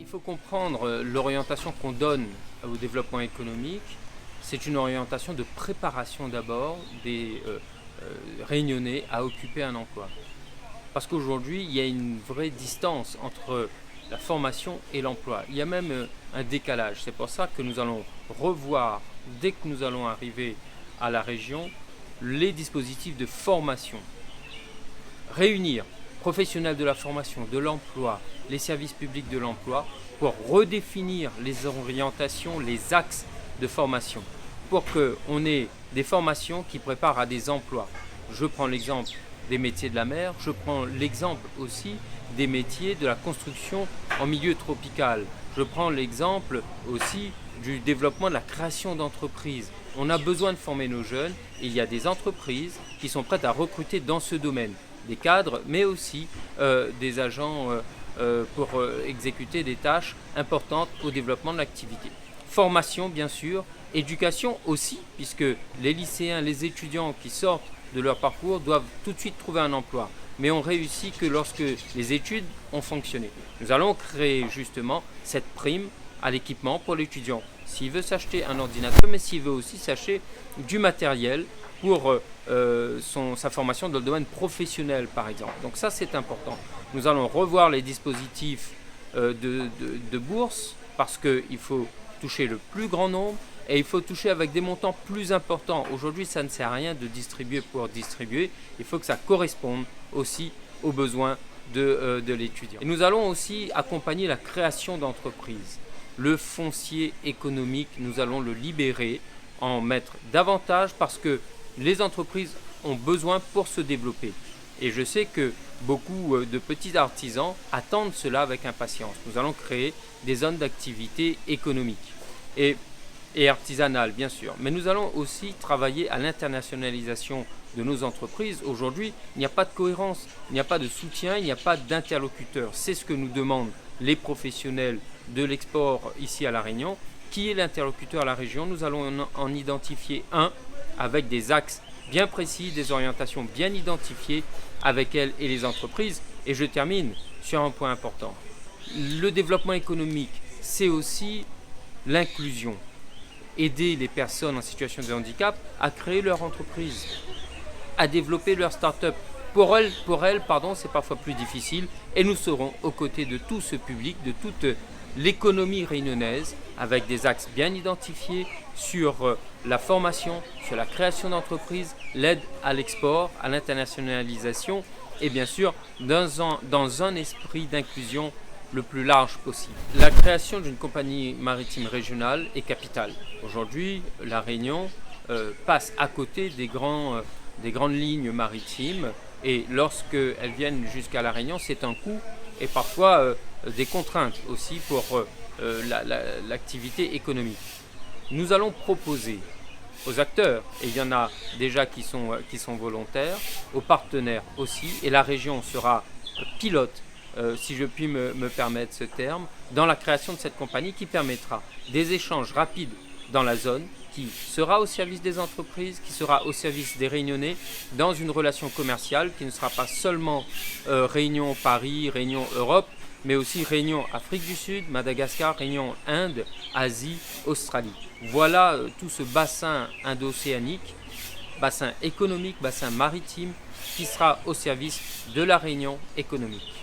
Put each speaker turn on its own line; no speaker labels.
faut comprendre l'orientation qu'on donne au développement économique. C'est une orientation de préparation d'abord des Réunionnais à occuper un emploi. Parce qu'aujourd'hui, il y a une vraie distance entre la formation et l'emploi. Il y a même un décalage. C'est pour ça que nous allons revoir, dès que nous allons arriver à la région, les dispositifs de formation. Réunir professionnels de la formation, de l'emploi, les services publics de l'emploi, pour redéfinir les orientations, les axes de formation, pour qu'on ait des formations qui préparent à des emplois. Je prends l'exemple des métiers de la mer, je prends l'exemple aussi des métiers de la construction en milieu tropical. Je prends l'exemple aussi du développement de la création d'entreprises. On a besoin de former nos jeunes et il y a des entreprises qui sont prêtes à recruter dans ce domaine. Des cadres, mais aussi des agents pour exécuter des tâches importantes au développement de l'activité. Formation, bien sûr, éducation aussi, puisque les lycéens, les étudiants qui sortent de leur parcours doivent tout de suite trouver un emploi. Mais on réussit que lorsque les études ont fonctionné. Nous allons créer justement cette prime à l'équipement pour l'étudiant. S'il veut s'acheter un ordinateur, mais s'il veut aussi s'acheter du matériel pour sa formation dans le domaine professionnel, par exemple. Donc ça, c'est important. Nous allons revoir les dispositifs de bourse parce qu'il faut toucher le plus grand nombre et il faut toucher avec des montants plus importants. Aujourd'hui, ça ne sert à rien de distribuer pour distribuer. Il faut que ça corresponde aussi aux besoins de l'étudiant. Et nous allons aussi accompagner la création d'entreprises. Le foncier économique, nous allons le libérer, en mettre davantage parce que les entreprises ont besoin pour se développer. Et je sais que beaucoup de petits artisans attendent cela avec impatience. Nous allons créer des zones d'activité économique et artisanale, bien sûr. Mais nous allons aussi travailler à l'internationalisation de nos entreprises. Aujourd'hui, il n'y a pas de cohérence, il n'y a pas de soutien, il n'y a pas d'interlocuteur. C'est ce que nous demandent les professionnels de l'export ici à La Réunion. Qui est l'interlocuteur à la région? Nous allons en identifier un avec des axes bien précis, des orientations bien identifiées avec elles et les entreprises. Et je termine sur un point important. Le développement économique, c'est aussi l'inclusion. Aider les personnes en situation de handicap à créer leur entreprise, à développer leur start-up. Pour elles, c'est parfois plus difficile et nous serons aux côtés de tout ce public, de toute l'économie réunionnaise, avec des axes bien identifiés sur la formation, sur la création d'entreprises, l'aide à l'export, à l'internationalisation et bien sûr dans un esprit d'inclusion le plus large possible. La création d'une compagnie maritime régionale est capitale. Aujourd'hui, La Réunion passe à côté des grandes lignes maritimes et lorsqu'elles viennent jusqu'à La Réunion, c'est un coût et parfois des contraintes aussi pour l'activité économique. Nous allons proposer aux acteurs, et il y en a déjà qui sont volontaires, aux partenaires aussi, et la région sera pilote, si je puis me permettre ce terme, dans la création de cette compagnie qui permettra des échanges rapides dans la zone, qui sera au service des entreprises, qui sera au service des Réunionnais, dans une relation commerciale qui ne sera pas seulement Réunion Paris, Réunion Europe, mais aussi Réunion Afrique du Sud, Madagascar, Réunion Inde, Asie, Australie. Voilà tout ce bassin indo-océanique, bassin économique, bassin maritime, qui sera au service de la Réunion économique.